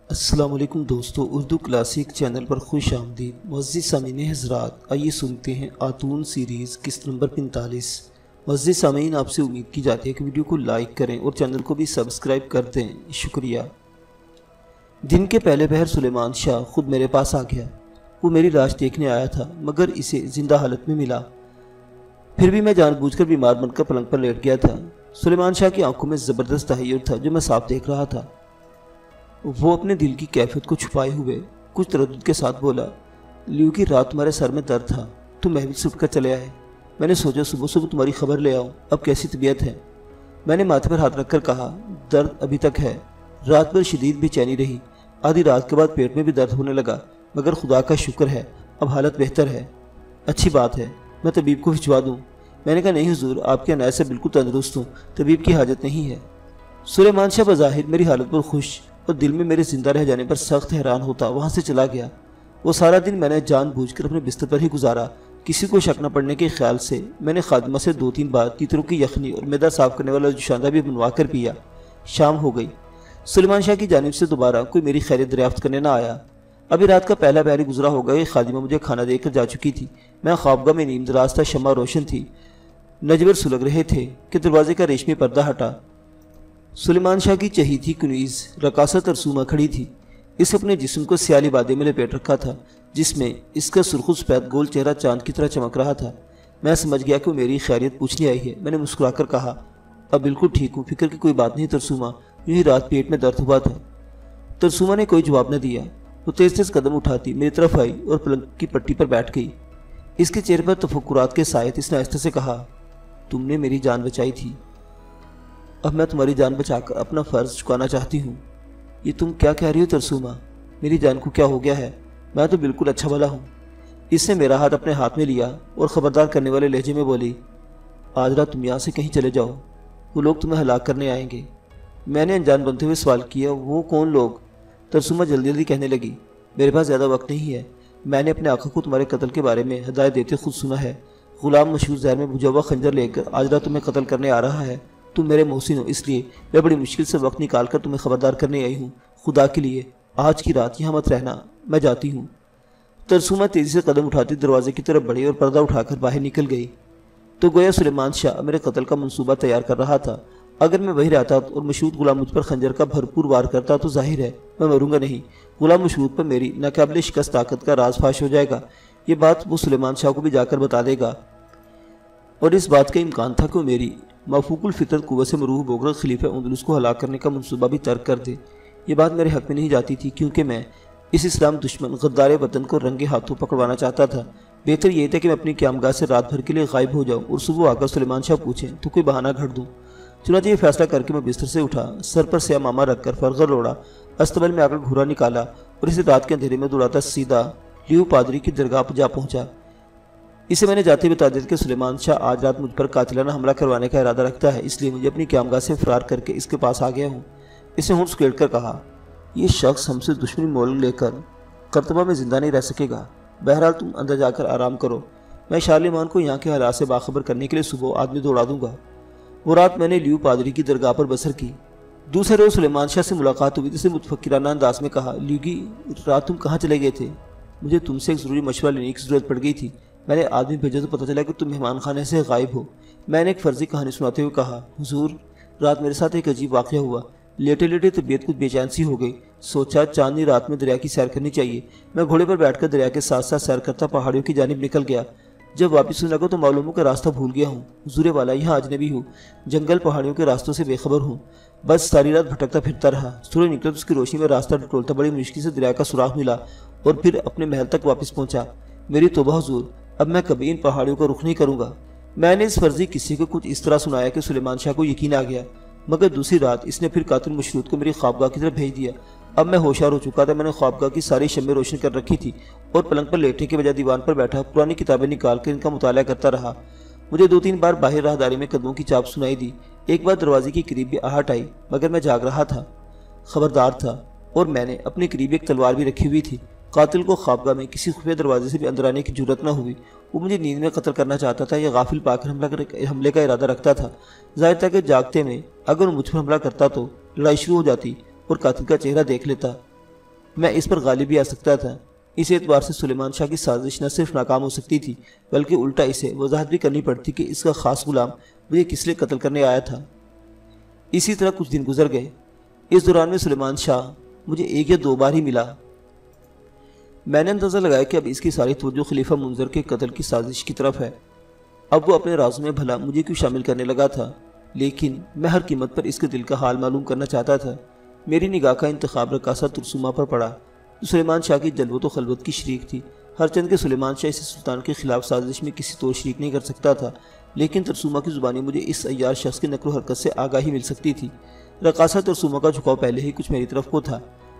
السلام علیکم دوستو، اردو کلاسک چینل پر خوش آمدید۔ معزز سامعین حضرات، آئیے سنتے ہیں آتون سیریز قسط نمبر 45۔ معزز سامعین، آپ سے امید کی جاتی ہے کہ ویڈیو کو لائک کریں اور چینل کو بھی سبسکرائب کر دیں، شکریہ۔ دن کے پہلے پہر سلیمان شاہ خود میرے پاس آ گیا۔ وہ میری لاش دیکھنے آیا تھا مگر اسے زندہ حالت میں ملا۔ پھر بھی میں جان بوجھ کر بیمار بن کر پلنگ پر لیٹ گیا تھا۔ سلیمان شاہ کی آنکھوں میں زبردست تحیر تھا جو میں صاف دیکھ رہا تھا۔ وہ اپنے دل کی کیفیت کو چھپائے ہوئے کچھ تردد کے ساتھ بولا، لیو کی رات تمہارے سر میں درد تھا، تم محفل سے اٹھ کر چلے آئے۔ میں نے سوچا صبح صبح تمہاری خبر لے آؤں، اب کیسی طبیعت ہے؟ میں نے ماتھے پر ہاتھ رکھ کر کہا، درد ابھی تک ہے، رات بھر شدید بے چینی رہی، آدھی رات کے بعد پیٹ میں بھی درد ہونے لگا، مگر خدا کا شکر ہے اب حالت بہتر ہے۔ اچھی بات ہے، میں طبیب کو بھجوا دوں؟ میں نے کہا نہیں حضور، آپ کے عنایت سے بالکل تندرست ہوں، طبیب کی حاجت نہیں ہے۔ سلیمان شاہ بظاہر میری حالت پر خوش اور دل میں میرے زندہ رہ جانے پر سخت حیران ہوتا وہاں سے چلا گیا۔ وہ سارا دن میں نے جان بوجھ کر اپنے بستر پر ہی گزارا، کسی کو شک نہ پڑنے کے خیال سے۔ میں نے خادمہ سے 2-3 بار تیتروں کی یخنی اور معدہ صاف کرنے والا جوشاندہ بھی بنوا کر پیا۔ شام ہو گئی۔ سلیمان شاہ کی جانب سے دوبارہ کوئی میری خیریت دریافت کرنے نہ آیا۔ ابھی رات کا پہلا پہر ہی گزرا ہوگا کہ خادمہ مجھے کھانا دے کر جا چکی تھی۔ میں خوابگاہ میں نیم دراز تھا، شمع روشن تھی، نجور سلگ رہے تھے کہ دروازے کا ریشمی پردہ ہٹا۔ سلیمان شاہ کی چہیتی کنیز رقاصہ ترسومہ کھڑی تھی۔ اس اپنے جسم کو سیاہ لبادے میں لپیٹ رکھا تھا جس میں اس کا سرخ سفید گول چہرہ چاند کی طرح چمک رہا تھا۔ میں سمجھ گیا کہ وہ میری خیریت پوچھنے آئی ہے۔ میں نے مسکرا کر کہا، اب بالکل ٹھیک ہوں، فکر کی کوئی بات نہیں ترسومہ، یوں ہی رات پیٹ میں درد ہوا تھا۔ ترسومہ نے کوئی جواب نہ دیا۔ وہ تیز تیز قدم اٹھاتی میری طرف آئی اور پلنگ کی پٹی پر بیٹھ گئی۔ اس کے چہرے پر تفکرات کے سائے تھے۔ اس نے آہستہ سے کہا، تم نے میری جان بچائی تھی، اب میں تمہاری جان بچا کر اپنا فرض چکانا چاہتی ہوں۔ یہ تم کیا کہہ رہی ہو ترسومہ؟ میری جان کو کیا ہو گیا ہے؟ میں تو بالکل اچھا بھلا ہوں۔ اس نے میرا ہاتھ اپنے ہاتھ میں لیا اور خبردار کرنے والے لہجے میں بولی، آج رات تم یہاں سے کہیں چلے جاؤ، وہ لوگ تمہیں ہلاک کرنے آئیں گے۔ میں نے انجان بنتے ہوئے سوال کیا، وہ کون لوگ؟ ترسومہ جلدی جلدی کہنے لگی، میرے پاس زیادہ وقت نہیں ہے، میں نے اپنے آقا کو تمہارے قتل کے بارے میں ہدایت دیتے خود سنا ہے۔ غلام مشہور زہر میں بجھا ہوا خنجر لے کر آج رات تمہیں قتل کرنے آ رہا ہے۔ تم میرے محسن ہو، اس لیے میں بڑی مشکل سے وقت نکال کر تمہیں خبردار کرنے آئی ہوں۔ خدا کے لیے آج کی رات یہاں مت رہنا، میں جاتی ہوں۔ ترسومہ تیزی سے قدم اٹھاتی دروازے کی طرف بڑھی اور پردہ اٹھا کر باہر نکل گئی۔ تو گویا سلیمان شاہ میرے قتل کا منصوبہ تیار کر رہا تھا۔ اگر میں وہیں رہتا اور مشہود غلام مجھ پر خنجر کا بھرپور وار کرتا تو ظاہر ہے میں مروں گا نہیں، غلام مشہود پر میری ناقابل شکست طاقت کا راز فاش ہو جائے گا۔ یہ بات وہ سلیمان شاہ کو بھی جا کر بتا دے گا، اور اس بات کا امکان تھا کہ وہ میری مفوق الفطرت قوت سے مروح ہو کر خلیفہ اندلس کو ہلاک کرنے کا منصوبہ بھی ترک کر دے۔ یہ بات میرے حق میں نہیں جاتی تھی کیونکہ میں اس اسلام دشمن غدار وطن کو رنگے ہاتھوں پکڑوانا چاہتا تھا۔ بہتر یہ تھا کہ میں اپنی قیامگاہ سے رات بھر کے لیے غائب ہو جاؤں اور صبح آ کر سلیمان شاہ پوچھیں تو کوئی بہانہ گھڑ دوں۔ چنانچہ یہ فیصلہ کر کے میں بستر سے اٹھا، سر پر سیاہ ماما رکھ کر فرغر اوڑھا، استبل میں آ کر گھوڑا نکالا اور اسے رات کے اندھیرے میں دوڑاتا سیدھا لیو پادری کی درگاہ پر جا پہنچا۔ اسے میں نے جاتے بتا دیا کہ سلیمان شاہ آج رات مجھ پر قاتلانہ حملہ کروانے کا ارادہ رکھتا ہے، اس لیے مجھے اپنی قیامگاہ سے فرار کر کے اس کے پاس آ گیا ہوں۔ اس نے ہونٹ سکیڑ کر کہا، یہ شخص ہم سے دشمنی مول لے کر قرطبہ میں زندہ نہیں رہ سکے گا۔ بہرحال تم اندر جا کر آرام کرو، میں شارلمان کو یہاں کے حالات سے باخبر کرنے کے لیے صبح آدمی دوڑا دوں گا۔ وہ رات میں نے لیو پادری کی درگاہ پر بسر کی۔ دوسرے روز سلیمان شاہ سے ملاقات ہوئی، جس نے متفکرانہ انداز میں کہا، لیوگی رات تم کہاں چلے گئے تھے؟ مجھے تم سے ایک ضروری مشورہ لینے کی ضرورت پڑ گئی تھی، میں نے آدمی بھیجا تو پتہ چلا کہ تم مہمان خانے سے غائب ہو۔ میں نے ایک فرضی کہانی سناتے ہوئے کہا، حضور رات میرے ساتھ ایک عجیب واقعہ ہوا، لیٹے لیٹے طبیعت کچھ بے چین سی ہو گئی، سوچا چاندنی رات میں دریا کی سیر کرنی چاہیے۔ میں گھوڑے پر بیٹھ کر دریا کے ساتھ ساتھ سیر کرتا پہاڑیوں کی جانب نکل گیا۔ جب واپس ہونے لگا تو معلوم ہو کہ راستہ بھول گیا ہوں۔ حضور والا یہاں اجنبی ہوں، جنگل پہاڑیوں کے راستوں سے بے خبر ہوں، بس ساری رات بھٹکتا پھرتا رہا۔ سورج نکلا تو اس کی روشنی میں راستہ ٹٹولتا بڑی مشکل سے دریا کا سوراخ ملا اور پھر اپنے محل تک واپس پہنچا۔ میری توبہ حضور، اب میں کبھی ان پہاڑیوں کا رخ نہیں کروں گا۔ میں نے اس فرضی قصے کو کچھ اس طرح سنایا کہ سلیمان شاہ کو یقین آ گیا، مگر دوسری رات اس نے پھر قاتل مشروط کو میری خوابگاہ کی طرف بھیج دیا۔ اب میں ہوشیار ہو چکا تھا، میں نے خوابگاہ کی ساری شمعیں روشن کر رکھی تھی اور پلنگ پر لیٹنے کے بجائے دیوان پر بیٹھا پرانی کتابیں نکال کر ان کا مطالعہ کرتا رہا۔ مجھے 2-3 بار باہر راہداری میں قدموں کی چاپ سنائی دی، ایک بار دروازے کے قریب بھی آہٹ آئی، مگر میں جاگ رہا تھا، خبردار تھا، اور میں نے اپنے قریب ایک تلوار بھی رکھی ہوئی تھی۔ قاتل کو خوابگاہ میں کسی خفیہ دروازے سے بھی اندر آنے کی جرت نہ ہوئی۔ وہ مجھے نیند میں قتل کرنا چاہتا تھا یا غافل پا کر حملے کا ارادہ رکھتا تھا۔ ظاہر تھا کہ جاگتے میں اگر وہ مجھ پر حملہ کرتا تو لڑائی شروع ہو جاتی اور قاتل کا چہرہ دیکھ لیتا۔ میں اس پر غالب بھی آ سکتا تھا۔ اس اعتبار سے سلیمان شاہ کی سازش نہ صرف ناکام ہو سکتی تھی بلکہ الٹا اسے وضاحت بھی کرنی پڑتی کہ اس کا خاص غلام مجھے کس لیے قتل کرنے آیا تھا۔ اسی طرح کچھ دن گزر گئے۔ اس دوران میں سلیمان شاہ مجھے 1 یا 2 بار ہی ملا۔ میں نے اندازہ لگایا کہ اب اس کی ساری توجہ خلیفہ منظر کے قتل کی سازش کی طرف ہے۔ اب وہ اپنے رازوں میں بھلا مجھے کیوں شامل کرنے لگا تھا، لیکن میں ہر قیمت پر اس کے دل کا حال معلوم کرنا چاہتا تھا۔ میری نگاہ کا انتخاب رقاصہ ترسوما پر پڑا، جو سلیمان شاہ کی جلوت و خلوت کی شریک تھی۔ ہر چند کہ سلیمان شاہ اسے سلطان کے خلاف سازش میں کسی طور شریک نہیں کر سکتا تھا، لیکن ترسوما کی زبانی مجھے اس عیار شخص کی نقل و حرکت سے آگاہی مل سکتی تھی۔ رقاصہ ترسوما کا جھکاؤ پہلے ہی کچھ میری طرف کو تھا۔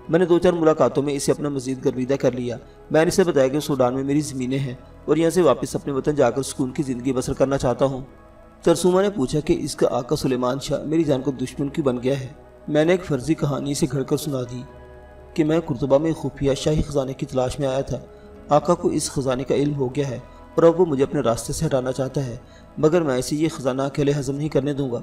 میں نے 2-4 ملاقاتوں میں اسے اپنا مزید گرویدہ کر لیا۔ میں نے اسے بتایا کہ سوڈان میں میری زمینیں ہیں اور یہاں سے واپس اپنے وطن جا کر سکون کی زندگی بسر کرنا چاہتا ہوں۔ ترسوما نے پوچھا کہ اس کا آقا سلیمان شاہ میری جان کو دشمن کیوں بن گیا ہے۔ میں نے ایک فرضی کہانی سے گھڑ کر سنا دی کہ میں قرطبہ میں خفیہ شاہی خزانے کی تلاش میں آیا تھا۔ آقا کو اس خزانے کا علم ہو گیا ہے اور اب وہ مجھے اپنے راستے سے ہٹانا چاہتا ہے، مگر میں اسے یہ خزانہ اکیلے ہضم نہیں کرنے دوں گا۔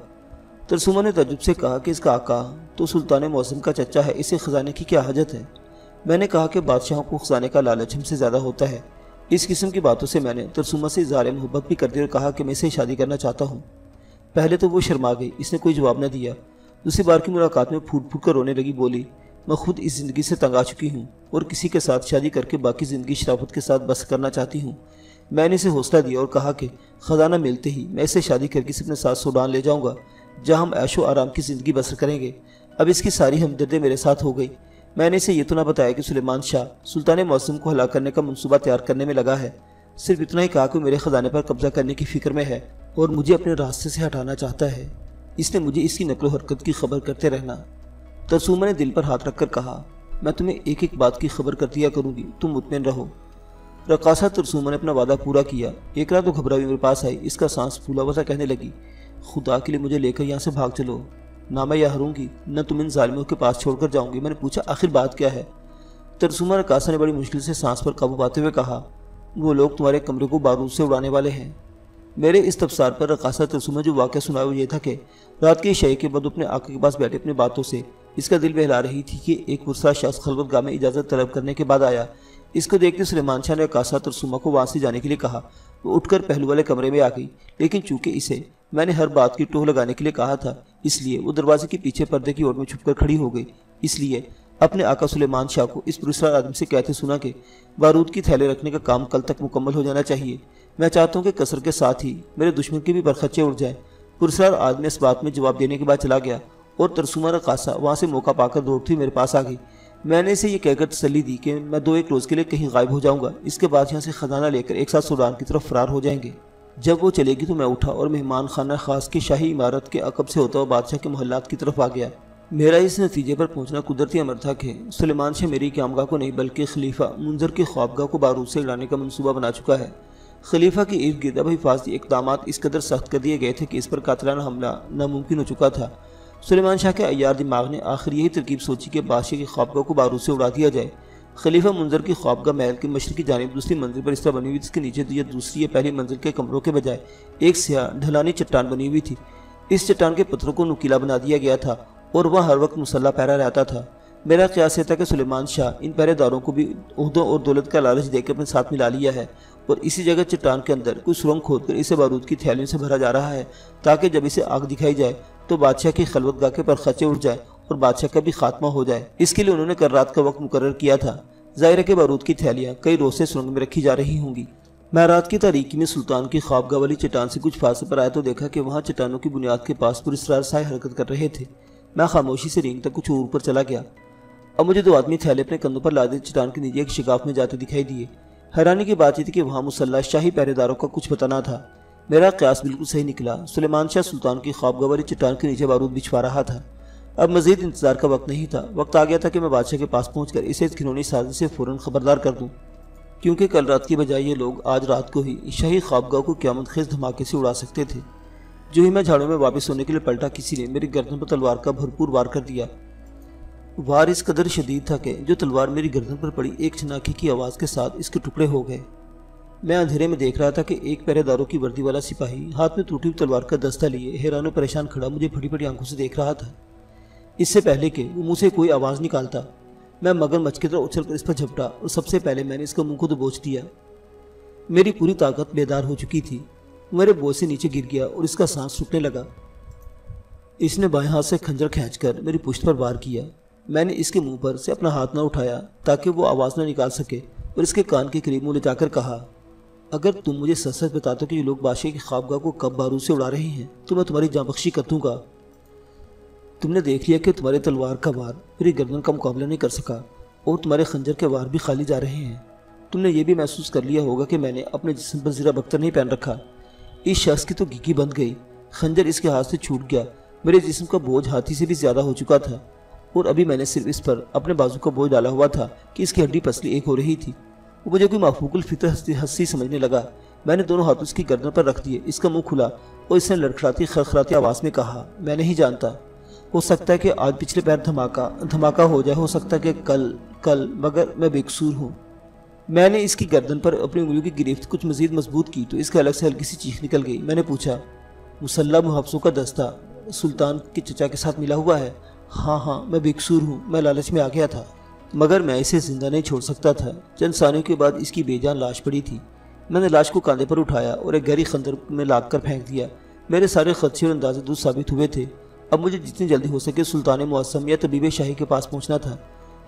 ترسوما نے تعجب سے کہا کہ اس کا آقا تو سلطان معظم کا چچا ہے، اسے خزانے کی کیا حاجت ہے؟ میں نے کہا کہ بادشاہوں کو خزانے کا لالچ ہم سے زیادہ ہوتا ہے۔ اس قسم کی باتوں سے میں نے ترسوما سے اظہار محبت بھی کر دی اور کہا کہ میں اسے شادی کرنا چاہتا ہوں۔ پہلے تو وہ شرما گئی، اس نے کوئی جواب نہ دیا۔ دوسری بار کی ملاقات میں پھوٹ پھوٹ کر رونے لگی، بولی میں خود اس زندگی سے تنگ آ چکی ہوں اور کسی کے ساتھ شادی کر کے باقی زندگی شرافت کے ساتھ بسر کرنا چاہتی ہوں۔ میں نے اسے حوصلہ دیا اور کہا کہ خزانہ ملتے ہی میں اسے شادی کر کے اپنے ساتھ سوڈان لے جاؤں گا، جہاں ہم عیش و آرام کی زندگی بسر کریں گے۔ اب اس کی ساری ہمدردی میرے ساتھ ہو گئی۔ میں نے اسے یہ تو نہ بتایا کہ سلیمان شاہ سلطان معظم کو ہلاک کرنے کا منصوبہ تیار کرنے میں لگا ہے، صرف اتنا ہی کہا کہ میرے خزانے پر قبضہ کرنے کی فکر میں ہے اور مجھے اپنے راستے سے ہٹانا چاہتا ہے۔ اس نے مجھے اس کی نقل و حرکت کی خبر کرتے رہنا۔ ترسوما نے دل پر ہاتھ رکھ کر کہا میں تمہیں ایک ایک بات کی خبر کر دیا کروں گی، تم مطمئن رہو۔ رقاصہ ترسوما نے اپنا وعدہ پورا کیا۔ ایک رات وہ گھبرائی میرے پاس آئی، اس کا سانس پھولا ہوا تھا، کہنے لگی خدا کے لیے مجھے لے کر یہاں سے بھاگ چلو، نہ میں یہاں رہوں گی نہ تم ان ظالموں کے پاس چھوڑ کر جاؤں گی۔ میں نے پوچھا آخر بات کیا ہے؟ ترسوما رقاصہ نے بڑی مشکل سے سانس پر قابو پاتے ہوئے کہا وہ لوگ تمہارے کمرے کو بارود سے اڑانے والے ہیں۔ میرے اس تبصار پر رقاصہ ترسوما جو واقعہ سنایا وہ یہ تھا کہ رات کے عشاء کے بعد اپنے آقا کے پاس بیٹھے اپنے باتوں سے اس کا دل بہلا رہی تھی کہ ایک پرسرا شخص خلوت گاہ میں اجازت طلب کرنے کے بعد آیا۔ اس کو دیکھتے سلیمان شاہ نے رقاصہ ترسوما کو وہاں سے جانے کے لیے کہا۔ وہ اٹھ کر پہلو والے کمرے میں آ گئی، لیکن چونکہ اسے میں نے ہر بات کی ٹوہ لگانے کے لیے کہا تھا، اس لیے وہ دروازے کے پیچھے پردے کی اوٹ میں چھپ کر کھڑی ہو گئی۔ اس لیے اپنے آقا سلیمان شاہ کو اس پرسرار آدمی سے کہتے سنا کہ بارود کی تھیلے رکھنے کا کام کل تک مکمل ہو جانا چاہیے۔ میں چاہتا ہوں کہ کثر کے ساتھ ہی میرے دشمن کے بھی برخچے اڑ جائیں۔ پرسرار آدمی اس بات میں جواب دینے کے بعد چلا گیا اور ترسوما رقاصہ وہاں سے موقع پا کر دوڑتی میرے پاس آ گئی۔ میں نے اسے یہ کہہ کر تسلی دی کہ میں 2-1 روز کے لیے کہیں غائب ہو جاؤں گا، اس کے بعد یہاں سے خزانہ لے کر ایک ساتھ سوڈان کی طرف فرار ہو جائیں گے۔ جب وہ چلے گی تو میں اٹھا اور مہمان خانہ خاص کی شاہی عمارت کے عقب سے ہوتا ہوا بادشاہ کے محلات کی طرف آ گیا۔ میرا اس نتیجے پر پہنچنا قدرتی امر تھا کہ سلیمان شاہ میری قیامگاہ کو نہیں بلکہ خلیفہ منظر کی خوابگاہ کو بارود سے اڑانے کا منصوبہ بنا چکا ہے۔ خلیفہ کے ارد گرد اب حفاظتی اقدامات اس قدر سخت کر دیے گئے تھے کہ اس پر قاتلانہ حملہ ناممکن ہو چکا تھا۔ سلیمان شاہ کے عیار دماغ نے آخر یہی ترکیب سوچی کہ بادشاہ کی خوابگاہ کو بارود سے اڑا دیا جائے۔ خلیفہ منظر کی خوابگاہ محل کے مشرقی جانب دوسری منزل پر اس طرح بنی ہوئی جس کے نیچے یا دوسری یا پہلی منزل کے کمروں کے بجائے ایک سیاہ ڈھلانی چٹان بنی ہوئی تھی۔ اس چٹان کے پتھروں کو نکیلا بنا دیا گیا تھا اور وہاں ہر وقت مسلح پہرا رہتا تھا۔ میرا قیاس یہ تھا کہ سلیمان شاہ ان پہرے داروں کو بھی عہدوں اور دولت کا لالچ دے کے اپنے ساتھ ملا لیا ہے اور اسی جگہ چٹان کے اندر کوئی سرنگ کھود کر اسے بارود کی تھیلیوں سے بھرا جا رہا ہے تاکہ جب اسے آگ دکھائی جائے تو بادشاہ کی خلوت گاہ کے پرخچے اٹھ جائے اور بادشاہ کا بھی خاتمہ ہو جائے۔ اس کے لیے انہوں نے کل رات کا وقت مقرر کیا تھا۔ ظاہر ہے کہ بارود کی تھیلیاں کئی روز سے سرنگ میں رکھی جا رہی ہوں گی۔ میں رات کی تاریکی میں سلطان کی خوابگاہ والی چٹان سے کچھ فاصلے پر آیا تو دیکھا کہ وہاں چٹانوں کی بنیاد کے پاس پراسرار سائے حرکت کر رہے تھے۔ میں خاموشی سے رینگ تک کچھ اور اوپر چلا گیا۔ اب مجھے 2 آدمی تھیلے اپنے کندھوں پر لادے چٹان کے نیچے ایک شگاف میں جاتے دکھائی دیے۔ حیرانی کی بات یہ تھی کہ وہاں مسلح شاہی پہرے داروں کا کچھ پتہ نہ تھا۔ میرا قیاس بالکل صحیح نکلا۔ سلیمان شاہ سلطان کی خوابگاہ والی چٹان کے نیچے بارود بچھوا رہا تھا۔ اب مزید انتظار کا وقت نہیں تھا، وقت آ گیا تھا کہ میں بادشاہ کے پاس پہنچ کر اسے اس گھنونی سازش سے فوراً خبردار کر دوں، کیونکہ کل رات کی بجائے یہ لوگ آج رات کو ہی شاہی خوابگاہ کو قیامت خیز دھماکے سے اڑا سکتے تھے۔ جو ہی میں جھاڑوں میں واپس ہونے کے لیے پلٹا، کسی نے میری گردن پر تلوار کا بھرپور وار کر دیا۔ وار اس قدر شدید تھا کہ جو تلوار میری گردن پر پڑی ایک چھناکے کی آواز کے ساتھ اس کے ٹکڑے ہو گئے۔ میں اندھیرے میں دیکھ رہا تھا کہ ایک پہرے داروں کی وردی والا سپاہی ہاتھ میں ٹوٹی ہوئی تلوار کا دستہ لیے حیران و پریشان کھڑا مجھے پھٹی پھٹی آنکھوں سے دیکھ رہا تھا۔ اس سے پہلے کہ وہ منہ سے کوئی آواز نکالتا میں مگرمچھ کی طرح اچھل کر اس پر جھپٹا اور سب سے پہلے میں نے اس کا منہ کو دبوچ دیا۔ میری پوری طاقت بیدار ہو چکی تھی، میرے بوجھ سے نیچے گر گیا اور اس کا سانس رکنے لگا۔ اس نے بائیں ہاتھ سے خنجر کھینچ کر میری پشت پر وار کیا۔ میں نے اس کے منہ پر سے اپنا ہاتھ نہ اٹھایا تاکہ وہ آواز نہ نکال سکے اور اس کے کان کے قریب منہ لے جا کر کہا، اگر تم مجھے سچ سچ بتا دو کہ یہ لوگ بادشاہ کی خوابگاہ کو کب بارود سے اڑا رہے ہیں تو میں تمہاری جاں بخشی کر دوں گا۔ تم نے دیکھ لیا کہ تمہارے تلوار کا وار میری گردن کا مقابلہ نہیں کر سکا اور تمہارے خنجر کے وار بھی خالی جا رہے ہیں۔ تم نے یہ بھی محسوس کر لیا ہوگا کہ میں نے اپنے جسم پر زرہ بختر نہیں پہن رکھا۔ اس شخص کی تو گیگی بند گئی، خنجر اس کے ہاتھ سے چھوٹ گیا، میرے جسم کا بوجھ ہاتھی سے بھی زیادہ ہو چکا تھا اور ابھی میں نے صرف اس پر اپنے بازو کا بوجھ ڈالا ہوا تھا کہ اس کی ہڈی پسلی ایک ہو رہی تھی۔ وہ مجھے کوئی مافوق الفطر ہنسی سمجھنے لگا۔ میں نے دونوں ہاتھوں اس کی گردن پر رکھ دیے، اس کا منہ کھلا اور اس نے لڑکھڑاتی خرخراتی آواز میں کہا، میں نہیں جانتا، ہو سکتا ہے کہ آج پچھلے پیر دھماکہ ہو جائے، ہو سکتا ہے کہ کل مگر میں بے قصور ہوں۔ میں نے اس کی گردن پر اپنی انگلیوں کی گرفت کچھ مزید مضبوط کی تو اس کے الگ سے ہلکی سی چیخ نکل گئی۔ میں نے پوچھا، مسلح محافظوں کا دستہ سلطان کے چچا کے ساتھ ملا ہوا ہے؟ ہاں، میں بے قصور ہوں، میں لالچ میں آ گیا تھا، مگر میں اسے زندہ نہیں چھوڑ سکتا تھا۔ چند ثانیوں کے بعد اس کی بے جان لاش پڑی تھی۔ میں نے لاش کو کاندھے پر اٹھایا اور ایک گہری خندق میں لاد کر پھینک دیا۔ میرے سارے خدشے اور اندازے درست ثابت ہوئے تھے۔ اب مجھے جتنی جلدی ہو سکے سلطان معظم یا طبیب شاہی کے پاس پہنچنا تھا۔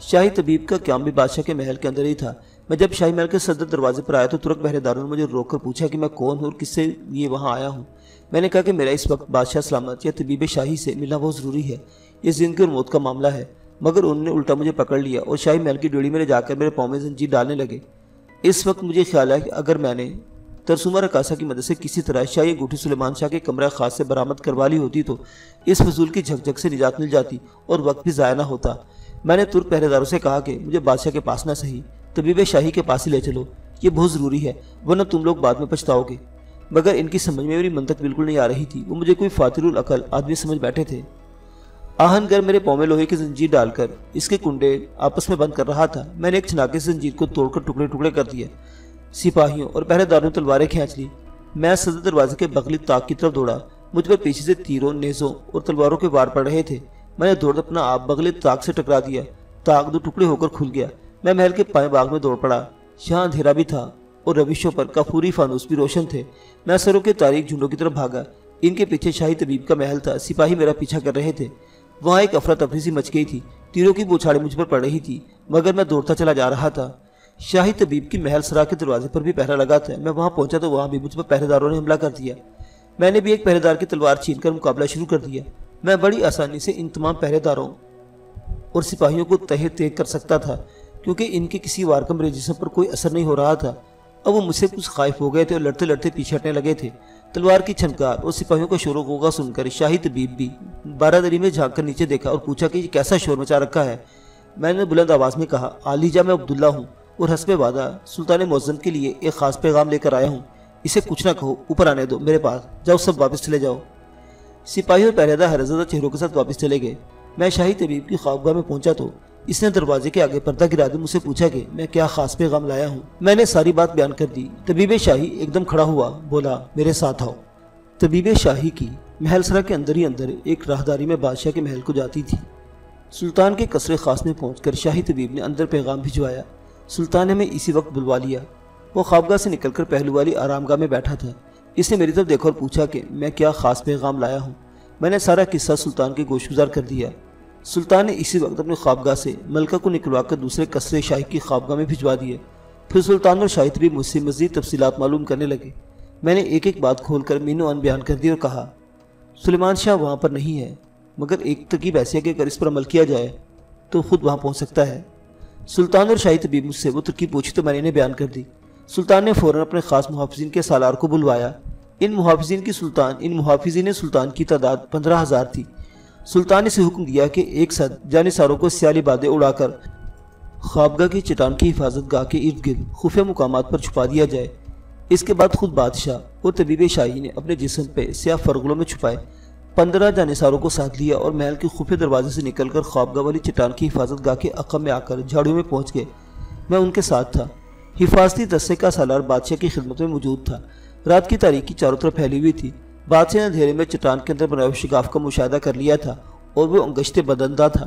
شاہی طبیب کا قیام بھی بادشاہ کے محل کے اندر ہی تھا۔ میں جب شاہی محل کے صدر دروازے پر آیا تو ترک پہرے داروں نے مجھے روک کر پوچھا کہ میں کون ہوں اور کس سے یہ وہاں آیا ہوں۔ میں نے کہا کہ میرا اس وقت بادشاہ سلامت یا طبیب شاہی سے ملنا بہت ضروری ہے، یہ زندگی اور موت کا معاملہ ہے، مگر انہوں نے الٹا مجھے پکڑ لیا اور شاہی محل کی ڈیوڑی میں لے جا کر میرے پاؤں میں زنجیر ڈالنے لگے۔ اس وقت مجھے خیال ہے کہ اگر میں نے ترسومہ رقاصہ کی مدد سے کسی طرح شاہی انگوٹھی سلیمان شاہ کے کمرہ خاص سے برآمد کروا لی ہوتی تو اس فضول کی جھک سے نجات مل جاتی اور وقت بھی ضائع نہ ہوتا۔ میں نے ترک پہرے داروں سے کہا کہ مجھے بادشاہ کے پاس نہ صحیح، طبیب شاہی کے پاس ہی لے چلو، یہ بہت ضروری ہے، ورنہ تم لوگ بعد میں پچھتاؤ گے۔ مگر ان کی سمجھ میں میری منطق بالکل نہیں آ رہی تھی، وہ مجھے کوئی فاتر العقل آدمی سمجھ بیٹھے تھے۔ آہن گر میرے پاؤں میں لوہے کی زنجیر ڈال کر اس کے کنڈے آپس میں بند کر رہا تھا۔ میں نے ایک چھناکے سے زنجیر کو توڑ کر ٹکڑے ٹکڑے کر دیا۔ سپاہیوں اور پہرے داروں نے تلواریں کھینچ لی۔ میں صدر دروازے کے بغلی طاق کی طرف دوڑا۔ مجھ پر پیچھے سے تیروں، نیزوں اور تلواروں کے وار پڑ رہے تھے۔ میں نے دوڑ اپنا آپ بغلی طاق سے ٹکرا دیا۔ طاق دو ٹکڑے ہو کر کھل گیا۔ میں محل کے پائیں باغ میں دوڑ پڑا۔ یہاں اندھیرا بھی تھا اور روشوں پر کافوری فانوس بھی روشن تھے۔ میں سروں کے تاریک جھنڈوں کی طرف بھاگا۔ ان کے پیچھے شاہی طبیب کا محل تھا، سپاہی میرا پیچھا کر رہے تھے۔ وہاں ایک افراتفری سی مچ گئی تھی، تیروں کی بوچھاڑیں مجھ پر پڑ رہی تھی، مگر میں دوڑتا چلا جا رہا تھا۔ شاہی طبیب کی محل سرا کے دروازے پر بھی پہرا لگا تھا۔ میں وہاں پہنچا تو وہاں بھی مجھ پر پہرے داروں نے حملہ کر دیا۔ میں نے بھی ایک پہرے دار کی تلوار چھین کر مقابلہ شروع کر دیا۔ میں بڑی آسانی سے ان تمام پہرے داروں اور سپاہیوں کو تہہ تیگ کر سکتا تھا، کیونکہ ان کے کسی وار کا میرے جسم پر کوئی اثر نہیں ہو رہا تھا۔ اب وہ مجھ سے کچھ خائف ہو گئے تھے اور لڑتے لڑتے پیچھے ہٹنے لگے تھے۔ تلوار کی چھنکار اور سپاہیوں کا شور و غوغا سن کر شاہی طبیب بھی بارادری میں جھانک کر نیچے دیکھا اور پوچھا کہ یہ کیسا شور مچا رکھا ہے۔ میں نے بلند آواز میں کہا، عالیجا میں عبداللہ ہوں اور حسب وعدہ سلطان معظم کے لیے ایک خاص پیغام لے کر آیا ہوں۔ اسے کچھ نہ کہو، اوپر آنے دو میرے پاس، جاؤ سب واپس چلے جاؤ۔ سپاہی اور پہرے دار حیرت زدہ چہروں کے ساتھ واپس چلے گئے۔ میں شاہی طبیب کی خوابگاہ میں پہنچا تو اس نے دروازے کے آگے پردہ گرا دے مجھ سے پوچھا کہ میں کیا خاص پیغام لایا ہوں۔ میں نے ساری بات بیان کر دی۔ طبیب شاہی ایک دم کھڑا ہوا، بولا، میرے ساتھ آؤ۔ طبیب شاہی کی محل سرا کے اندر ہی اندر ایک راہداری میں بادشاہ کے محل کو جاتی تھی۔ سلطان کے قصر خاص میں پہنچ کر شاہی طبیب نے اندر پیغام بھجوایا۔ سلطان نے ہمیں اسی وقت بلوا لیا۔ وہ خوابگاہ سے نکل کر پہلو والی آرام گاہ میں بیٹھا تھا۔ اس نے میری طرف دیکھا اور پوچھا کہ میں کیا خاص پیغام لایا ہوں۔ میں نے سارا قصہ سلطان کے گوش گزار کر دیا۔ سلطان نے اسی وقت اپنے خوابگاہ سے ملکہ کو نکلوا کر دوسرے قصر شاہی کی خوابگاہ میں بھجوا دیے۔ پھر سلطان اور شاہی طبیب مجھ سے مزید تفصیلات معلوم کرنے لگے۔ میں نے ایک ایک بات کھول کر مینو ان بیان کر دی اور کہا، سلیمان شاہ وہاں پر نہیں ہے، مگر ایک ترکیب ایسی ہے کہ اگر اس پر عمل کیا جائے تو خود وہاں پہنچ سکتا ہے۔ سلطان اور شاہی طبیب مجھ سے وہ ترکیب پوچھی تو میں نے انہیں بیان کر دی۔ سلطان نے فوراً اپنے خاص محافظین کے سالار کو بلوایا۔ ان محافظین سلطان کی تعداد 15,000 تھی۔ سلطان نے اسے حکم دیا کہ ایک ساتھ جانثاروں کو سیالی بادیں اڑا کر خوابگاہ کی چٹان کی حفاظت گاہ کے ارد گرد خفیہ مقامات پر چھپا دیا جائے۔ اس کے بعد خود بادشاہ اور طبیب شاہی نے اپنے جسم پہ سیاہ فرغلوں میں چھپائے 15 جانثاروں کو ساتھ لیا اور محل کے خفیہ دروازے سے نکل کر خوابگاہ والی چٹان کی حفاظت گاہ کے عقب میں آ کر جھاڑیوں میں پہنچ گئے۔ میں ان کے ساتھ تھا۔ حفاظتی دستے کا سالار بادشاہ کی خدمت میں موجود تھا۔ رات کی تاریکی چاروں طرف پھیلی ہوئی تھی۔ بادشاہ نے اندھیرے میں چٹان کے اندر بنائے ہوئے شگاف کا مشاہدہ کر لیا تھا اور وہ انگشت بدندہ تھا۔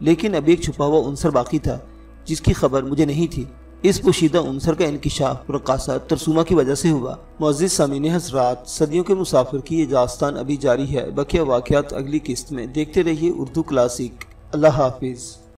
لیکن اب ایک چھپا ہوا عنصر باقی تھا جس کی خبر مجھے نہیں تھی۔ اس پوشیدہ عنصر کا انکشاف رقاصہ ترسومہ کی وجہ سے ہوا۔ معزز سامعین حضرات، صدیوں کے مسافر کی یہ داستان ابھی جاری ہے۔ بقیہ واقعات اگلی قسط میں۔ دیکھتے رہیے اردو کلاسک۔ اللہ حافظ۔